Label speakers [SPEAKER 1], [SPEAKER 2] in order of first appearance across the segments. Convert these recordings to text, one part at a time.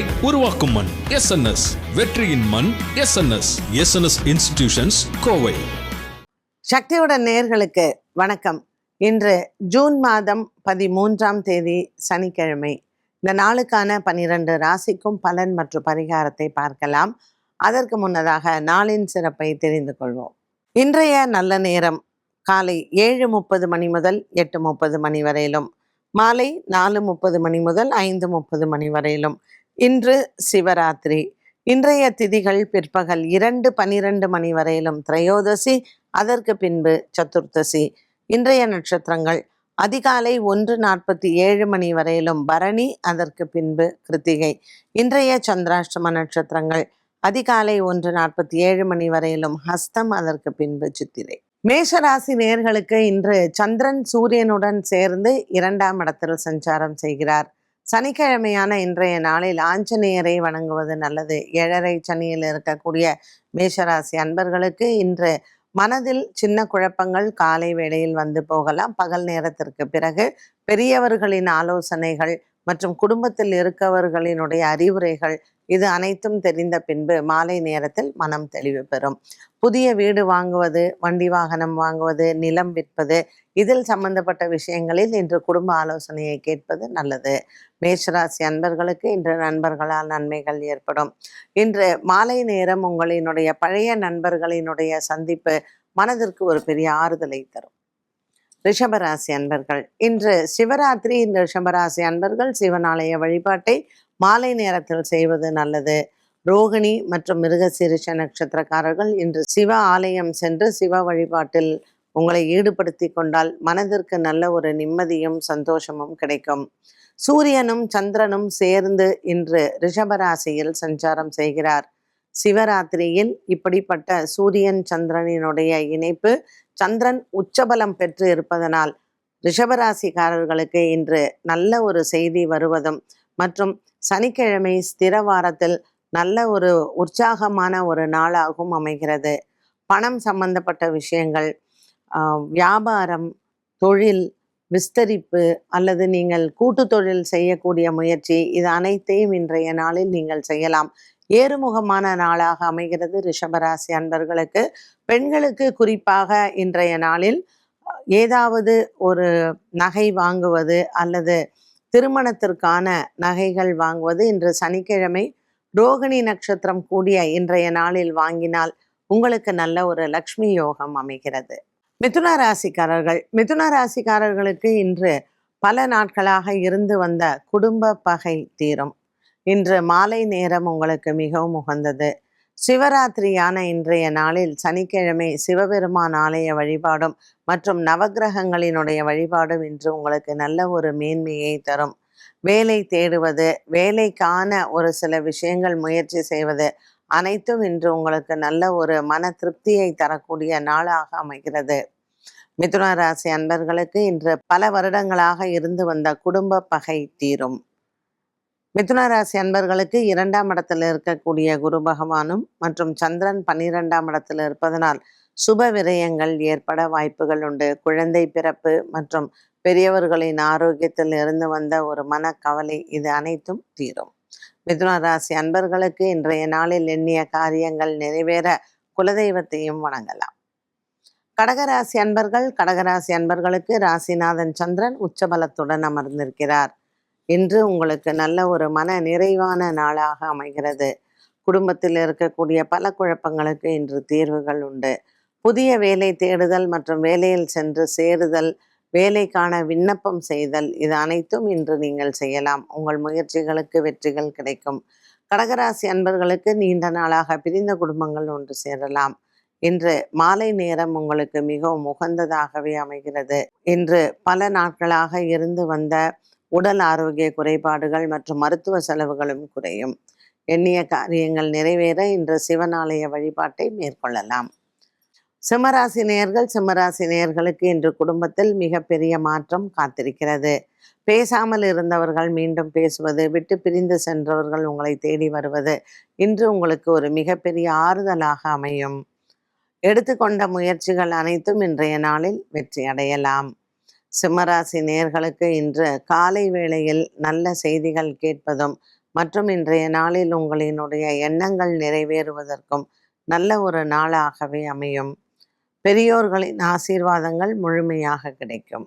[SPEAKER 1] உருவாக்கும் மண் SNS. வெற்றியின் மண் SNS. SNS institutions, Kovai.
[SPEAKER 2] சக்தியுடன் நேயர்களுக்கு வணக்கம். இன்று ஜூன் மாதம் 13ஆம் தேதி சனிக்கிழமை. இந்த நாளுக்கான 12 ராசிக்கும் பலன் மற்றும் பரிகாரத்தை பார்க்கலாம். அதற்கு முன்னதாக நாளின் சிறப்பை தெரிந்து கொள்வோம். இன்றைய நல்ல நேரம் காலை 7:30 மணி முதல் 8:30 மணி வரையிலும், மாலை 4:30 மணி முதல் 5:30 மணி வரையிலும். இன்று சிவராத்திரி. இன்றைய திதிகள் பிற்பகல் 2:12 மணி வரையிலும் திரையோதசி, அதற்கு பின்பு சதுர்த்தசி. இன்றைய நட்சத்திரங்கள் அதிகாலை 1:47 மணி வரையிலும் பரணி, அதற்கு பின்பு கிருத்திகை. இன்றைய சந்திராஷ்டம நட்சத்திரங்கள் அதிகாலை 1:47 மணி வரையிலும் ஹஸ்தம், அதற்கு பின்பு சித்திரை. மேஷராசி நேயர்களுக்கு இன்று சந்திரன் சூரியனுடன் சேர்ந்து 2ஆம் இடத்தில் சஞ்சாரம் செய்கிறார். சனிக்கிழமையான இன்றைய நாளில் ஆஞ்சநேயரை வணங்குவது நல்லது. 7:30 சனியில் இருக்கக்கூடிய மேஷராசி அன்பர்களுக்கு இன்று மனதில் சின்ன குழப்பங்கள் காலை வேளையில் வந்து போகலாம். பகல் நேரத்திற்கு பிறகு பெரியவர்களின் ஆலோசனைகள் மற்றும் குடும்பத்தில் இருக்கவர்களினுடைய அறிவுரைகள், இது அனைத்தும் தெரிந்த பின்பு மாலை நேரத்தில் மனம் தெளிவு பெறும். புதிய வீடு வாங்குவது, வண்டி வாகனம் வாங்குவது, நிலம் விற்பது, இதில் சம்பந்தப்பட்ட விஷயங்களில் இன்று குடும்ப ஆலோசனையை கேட்பது நல்லது. மேஷராசி அன்பர்களுக்கு இன்று நண்பர்களால் நன்மைகள் ஏற்படும். இன்று மாலை நேரம் உங்களினுடைய பழைய நண்பர்களினுடைய சந்திப்பு மனதிற்கு ஒரு பெரிய ஆறுதலை தரும். ரிஷபராசி அன்பர்கள் இன்று சிவராத்திரி. இந்த ரிஷபராசி அன்பர்கள் சிவனாலய வழிபாட்டை மாலை நேரத்தில் செய்வது நல்லது. ரோகிணி மற்றும் மிருகசீரிஷ நட்சத்திரக்காரர்கள் இன்று சிவ ஆலயம் சென்று சிவ வழிபாட்டில் உங்களை ஈடுபடுத்தி கொண்டால் மனதிற்கு நல்ல ஒரு நிம்மதியும் சந்தோஷமும் கிடைக்கும். சூரியனும் சந்திரனும் சேர்ந்து இன்று ரிஷபராசியில் சஞ்சாரம் செய்கிறார். சிவராத்திரியில் இப்படிப்பட்ட சூரியன் சந்திரனினுடைய இணைப்பு, சந்திரன் உச்சபலம் பெற்று இருப்பதனால் ரிஷபராசிக்காரர்களுக்கு இன்று நல்ல ஒரு செய்தி வருவதும் மற்றும் சனிக்கிழமை ஸ்திர வாரத்தில் நல்ல ஒரு உற்சாகமான ஒரு நாளாகவும் அமைகிறது. பணம் சம்பந்தப்பட்ட விஷயங்கள், வியாபாரம், தொழில் விஸ்தரிப்பு அல்லது நீங்கள் கூட்டு தொழில் செய்யக்கூடிய முயற்சி, இது அனைத்தையும் இன்றைய நாளில் நீங்கள் செய்யலாம். ஏறுமுகமான நாளாக அமைகிறது ரிஷபராசி அன்பர்களுக்கு. பெண்களுக்கு குறிப்பாக இன்றைய நாளில் ஏதாவது ஒரு நகை வாங்குவது அல்லது திருமணத்திற்கான நகைகள் வாங்குவது இன்று சனிக்கிழமை ரோகிணி நட்சத்திரம் கூடிய இன்றைய நாளில் வாங்கினால் உங்களுக்கு நல்ல ஒரு லக்ஷ்மி யோகம் அமைகிறது. மிதுன ராசிக்காரர்களுக்கு இன்று பல நாட்களாக இருந்து வந்த குடும்ப பகை தீரும். இன்று மாலை நேரம் உங்களுக்கு மிகவும் உகந்தது. சிவராத்திரியான இன்றைய நாளில் சனிக்கிழமை சிவபெருமான் ஆலய வழிபாடும் மற்றும் நவக்கிரகங்களினுடைய வழிபாடும் இன்று உங்களுக்கு நல்ல ஒரு மேன்மையை தரும். வேலை தேடுவது, வேலைக்கான ஒரு சில விஷயங்கள் முயற்சி செய்வது, அனைத்தும் இன்று உங்களுக்கு நல்ல ஒரு மன திருப்தியை தரக்கூடிய நாளாக அமைகிறது. மிதுன ராசி அன்பர்களுக்கு இன்று பல வருடங்களாக இருந்து வந்த குடும்ப பகை தீரும். மிதுன ராசி அன்பர்களுக்கு 2ஆம் இடத்தில் இருக்கக்கூடிய குரு பகவானும் மற்றும் சந்திரன் 12ஆம் இடத்தில் இருப்பதனால் சுப விரயங்கள் ஏற்பட வாய்ப்புகள் உண்டு. குழந்தை பிறப்பு மற்றும் பெரியவர்களின் ஆரோக்கியத்தில் இருந்து வந்த ஒரு மனக்கவலை, இது அனைத்தும் தீரும். மிதுன ராசி அன்பர்களுக்கு இன்றைய நாளில் எண்ணிய காரியங்கள் நிறைவேற குலதெய்வத்தையும் வணங்கலாம். கடகராசி அன்பர்களுக்கு ராசிநாதன் சந்திரன் உச்சபலத்துடன் அமர்ந்திருக்கிறார். இன்று உங்களுக்கு நல்ல ஒரு மன நிறைவான நாளாக அமைகிறது. குடும்பத்தில் இருக்கக்கூடிய பல குழப்பங்களுக்கு இன்று தீர்வுகள் உண்டு. புதிய வேலை தேடுதல் மற்றும் வேலையில் சென்று சேருதல், வேலைக்கான விண்ணப்பம் செய்தல், இது அனைத்தும் இன்று நீங்கள் செய்யலாம். உங்கள் முயற்சிகளுக்கு வெற்றிகள் கிடைக்கும். கடகராசி அன்பர்களுக்கு நீண்ட நாளாக பிரிந்த குடும்பங்கள் ஒன்று சேரலாம். இன்று மாலை நேரம் உங்களுக்கு மிகவும் உகந்ததாகவே அமைகிறது. இன்று பல நாட்களாக இருந்து வந்த உடல் ஆரோக்கிய குறைபாடுகள் மற்றும் மருத்துவ செலவுகளும் குறையும். எண்ணிய காரியங்கள் நிறைவேற இன்று சிவனாலய வழிபாட்டை மேற்கொள்ளலாம். சிம்மராசி நேயர்களுக்கு இன்று குடும்பத்தில் மிகப்பெரிய மாற்றம் காத்திருக்கிறது. பேசாமல் இருந்தவர்கள் மீண்டும் பேசுவது, விட்டு பிரிந்து சென்றவர்கள் உங்களை தேடி வருவது இன்று உங்களுக்கு ஒரு மிகப்பெரிய ஆறுதலாக அமையும். எடுத்துக்கொண்ட முயற்சிகள் அனைத்தும் இன்றைய நாளில் வெற்றி அடையலாம். சிம்மராசி நேயர்களுக்கு இன்று காலை வேளையில் நல்ல செய்திகள் கேட்பதும் மற்றும் இன்றைய நாளில் உங்களினுடைய எண்ணங்கள் நிறைவேறுவதற்கும் நல்ல ஒரு நாளாகவே அமையும். பெரியோர்களின் ஆசீர்வாதங்கள் முழுமையாக கிடைக்கும்.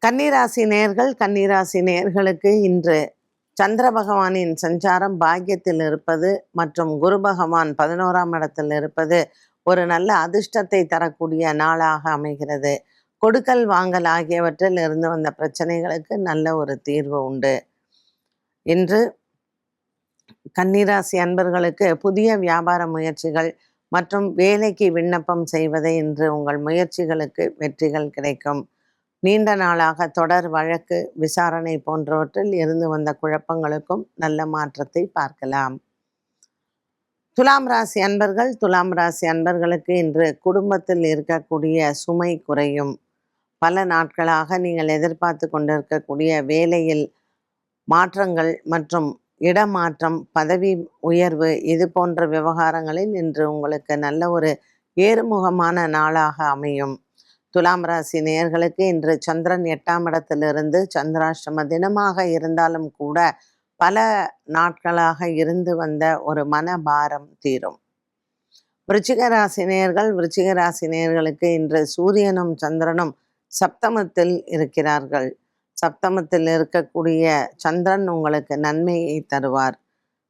[SPEAKER 2] கன்னிராசி நேயர்களுக்கு இன்று சந்திர பகவானின் சஞ்சாரம் பாக்கியத்தில் இருப்பது மற்றும் குரு பகவான் 11ஆம் இடத்தில் இருப்பது ஒரு நல்ல அதிர்ஷ்டத்தை தரக்கூடிய நாளாக அமைகிறது. கொடுக்கல் வாங்கல் ஆகியவற்றில் இருந்து வந்த பிரச்சனைகளுக்கு நல்ல ஒரு தீர்வு உண்டு. இன்று கன்னிராசி அன்பர்களுக்கு புதிய வியாபார முயற்சிகள் மற்றும் வேலைக்கு விண்ணப்பம் செய்வதை இன்று உங்கள் முயற்சிகளுக்கு வெற்றிகள் கிடைக்கும். நீண்ட நாளாக தொடர் வழக்கு விசாரணை போன்றவற்றில் இருந்து வந்த குழப்பங்களுக்கும் நல்ல மாற்றத்தை பார்க்கலாம். துலாம் ராசி அன்பர்களுக்கு இன்று குடும்பத்தில் இருக்கக்கூடிய சுமை குறையும். பல நாட்களாக நீங்கள் எதிர்பார்த்து கொண்டிருக்கக்கூடிய வேலையில் மாற்றங்கள் மற்றும் இடமாற்றம், பதவி உயர்வு இது போன்ற விவகாரங்களில் இன்று உங்களுக்கு நல்ல ஒரு ஏறுமுகமான நாளாக அமையும். துலாம் ராசி நேயர்களுக்கு இன்று சந்திரன் 8ஆம் இடத்திலிருந்து சந்திராஷ்டம தினமாக இருந்தாலும் கூட பல நாட்களாக இருந்து வந்த ஒரு மனபாரம் தீரும். விருச்சிக ராசி நேயர்களுக்கு இன்று சூரியனும் சந்திரனும் சப்தமத்தில் இருக்கிறார்கள். சப்தமத்தில் இருக்கக்கூடிய சந்திரன் உங்களுக்கு நன்மையை தருவார்.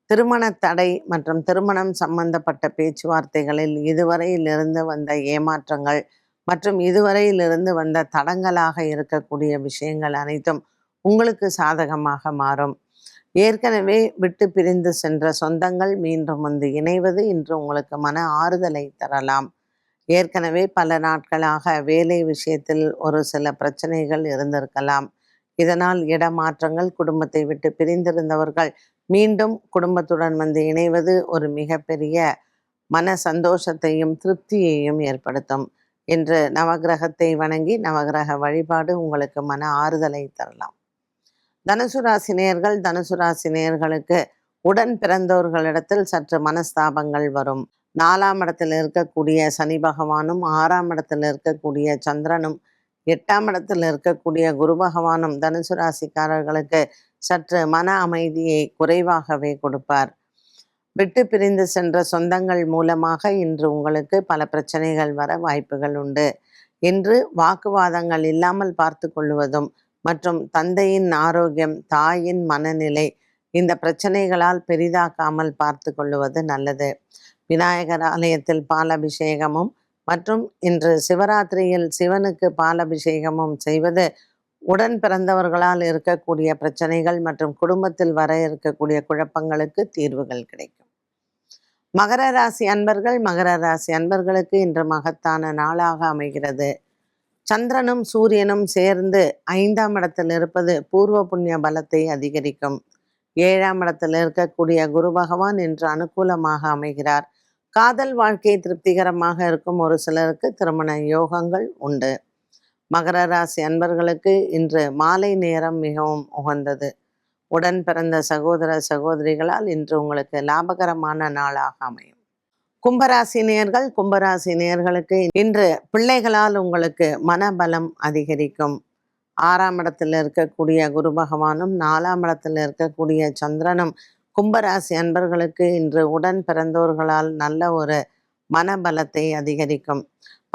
[SPEAKER 2] திருமண தடை மற்றும் திருமணம் சம்பந்தப்பட்ட பேச்சுவார்த்தைகளில் இதுவரையில் இருந்து வந்த ஏமாற்றங்கள் மற்றும் இதுவரையில் இருந்து வந்த தடங்களாக இருக்கக்கூடிய விஷயங்கள் அனைத்தும் உங்களுக்கு சாதகமாக மாறும். ஏற்கனவே விட்டு பிரிந்து சென்ற சொந்தங்கள் மீண்டும் வந்து இணைவது இன்று உங்களுக்கு மன ஆறுதலை தரலாம். ஏற்கனவே பல நாட்களாக வேலை விஷயத்தில் ஒரு சில பிரச்சனைகள் இருந்திருக்கலாம். இதனால் இடமாற்றங்கள், குடும்பத்தை விட்டு பிரிந்திருந்தவர்கள் மீண்டும் குடும்பத்துடன் வந்து இணைவது ஒரு மிகப்பெரிய மன சந்தோஷத்தையும் திருப்தியையும் ஏற்படுத்தும். இன்று நவகிரகத்தை வணங்கி நவகிரக வழிபாடு உங்களுக்கு மன ஆறுதலை தரலாம். தனுசு ராசி நேயர்களுக்கு உடன் பிறந்தோர்களிடத்தில் சற்று மனஸ்தாபங்கள் வரும். 4ஆம் இடத்தில் இருக்கக்கூடிய சனி பகவானும் 6ஆம் இடத்தில் இருக்கக்கூடிய சந்திரனும் 8ஆம் இடத்தில் இருக்கக்கூடிய குரு பகவானும் தனுசு ராசிக்காரர்களுக்கு சற்று மன அமைதியை குறைவாகவே கொடுப்பார். விட்டு பிரிந்து சென்ற சொந்தங்கள் மூலமாக இன்று உங்களுக்கு பல பிரச்சனைகள் வர வாய்ப்புகள் உண்டு. இன்று வாக்குவாதங்கள் இல்லாமல் பார்த்து கொள்வதும் மற்றும் தந்தையின் ஆரோக்கியம், தாயின் மனநிலை இந்த பிரச்சனைகளால் பெரிதாக்காமல் பார்த்து கொள்வது நல்லது. விநாயகர் ஆலயத்தில் பாலபிஷேகமும் மற்றும் இன்று சிவராத்திரியில் சிவனுக்கு பாலபிஷேகமும் செய்வது உடன் பிறந்தவர்களால் இருக்கக்கூடிய பிரச்சனைகள் மற்றும் குடும்பத்தில் வர இருக்கக்கூடிய குழப்பங்களுக்கு தீர்வுகள் கிடைக்கும். மகர ராசி அன்பர்களுக்கு இன்று மகத்தான நாளாக அமைகிறது. சந்திரனும் சூரியனும் சேர்ந்து 5ஆம் இடத்தில் இருப்பது பூர்வ புண்ணிய பலத்தை அதிகரிக்கும். 7ஆம் இடத்தில் இருக்கக்கூடிய குரு பகவான் இன்று அனுகூலமாக அமைகிறார். காதல் வாழ்க்கை திருப்திகரமாக இருக்கும். ஒரு சிலருக்கு திருமண யோகங்கள் உண்டு. மகர ராசி அன்பர்களுக்கு இன்று மாலை நேரம் மிகவும் உகந்தது. உடன் பிறந்த சகோதர சகோதரிகளால் இன்று உங்களுக்கு லாபகரமான நாளாக அமையும். கும்பராசி நேயர்களுக்கு இன்று பிள்ளைகளால் உங்களுக்கு மனபலம் அதிகரிக்கும். 6ஆம் இடத்தில் இருக்கக்கூடிய குரு பகவானும் 4ஆம் இடத்தில் இருக்கக்கூடிய சந்திரனும் கும்பராசி அன்பர்களுக்கு இன்று உடன் பிறந்தோர்களால் நல்ல ஒரு மனபலத்தை அதிகரிக்கும்.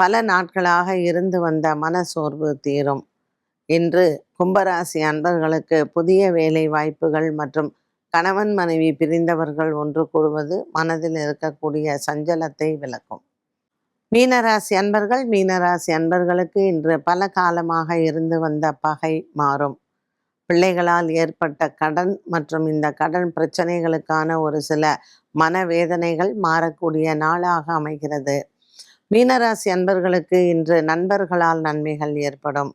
[SPEAKER 2] பல நாட்களாக இருந்து வந்த மன சோர்வு தீரும். இன்று கும்பராசி அன்பர்களுக்கு புதிய வேலை வாய்ப்புகள் மற்றும் கணவன் மனைவி பிரிந்தவர்கள் ஒன்று கூடுவது மனதில் இருக்கக்கூடிய சஞ்சலத்தை விலக்கும். மீனராசி அன்பர்களுக்கு இன்று பல காலமாக இருந்து வந்த பகை மாறும். பிள்ளைகளால் ஏற்பட்ட கடன் மற்றும் இந்த கடன் பிரச்சனைகளுக்கான ஒரு சில மனவேதனைகள் மாறக்கூடிய நாளாக அமைகிறது. மீனராசி அன்பர்களுக்கு இன்று நண்பர்களால் நன்மைகள் ஏற்படும்.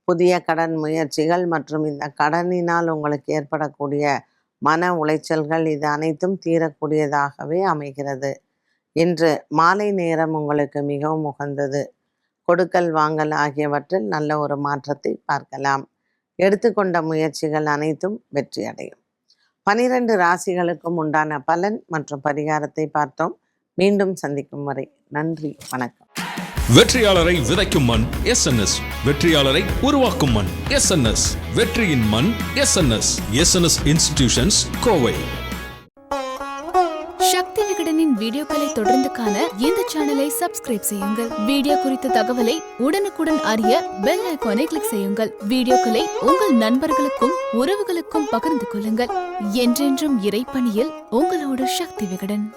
[SPEAKER 2] புதிய கடன் முயற்சிகள் மற்றும் இந்த கடனினால் உங்களுக்கு ஏற்படக்கூடிய மன உளைச்சல்கள் இது அனைத்தும் தீரக்கூடியதாகவே அமைகிறது. இன்று மாலை நேரம் உங்களுக்கு மிகவும் உகந்தது. கொடுக்கல் வாங்கல் ஆகியவற்றில் நல்ல ஒரு மாற்றத்தை பார்க்கலாம். எடுத்துக்கொண்ட முயற்சிகள் அனைத்தும் வெற்றி அடையும். 12 ராசிகளுக்கும் உண்டான பலன் மற்றும் பரிகாரத்தை பார்த்தோம். மீண்டும் சந்திக்கும் வரை நன்றி, வணக்கம்.
[SPEAKER 1] வெற்றியாளரை விதைக்கும் மண் எஸ்என்எஸ், வெற்றியாளரை உருவாக்கும் மண் எஸ்என்எஸ். வெற்றியின் மண் SNS. SNS institutions, Kovai.
[SPEAKER 3] Sakthi விகடனின் வீடியோக்களை தொடர்ந்து காண இந்த சேனலை சப்ஸ்கிரைப் செய்யுங்கள். வீடியோ குறித்த தகவலை உடனுக்குடன் அறிய பெல் ஐகானை கிளிக் செய்யுங்கள். வீடியோக்களை உங்கள் நண்பர்களுக்கும் உறவுகளுக்கும் பகிர்ந்து கொள்ளுங்கள். என்றென்றும் இறைப்பணியில் உங்களோடு சக்தி விகடன்.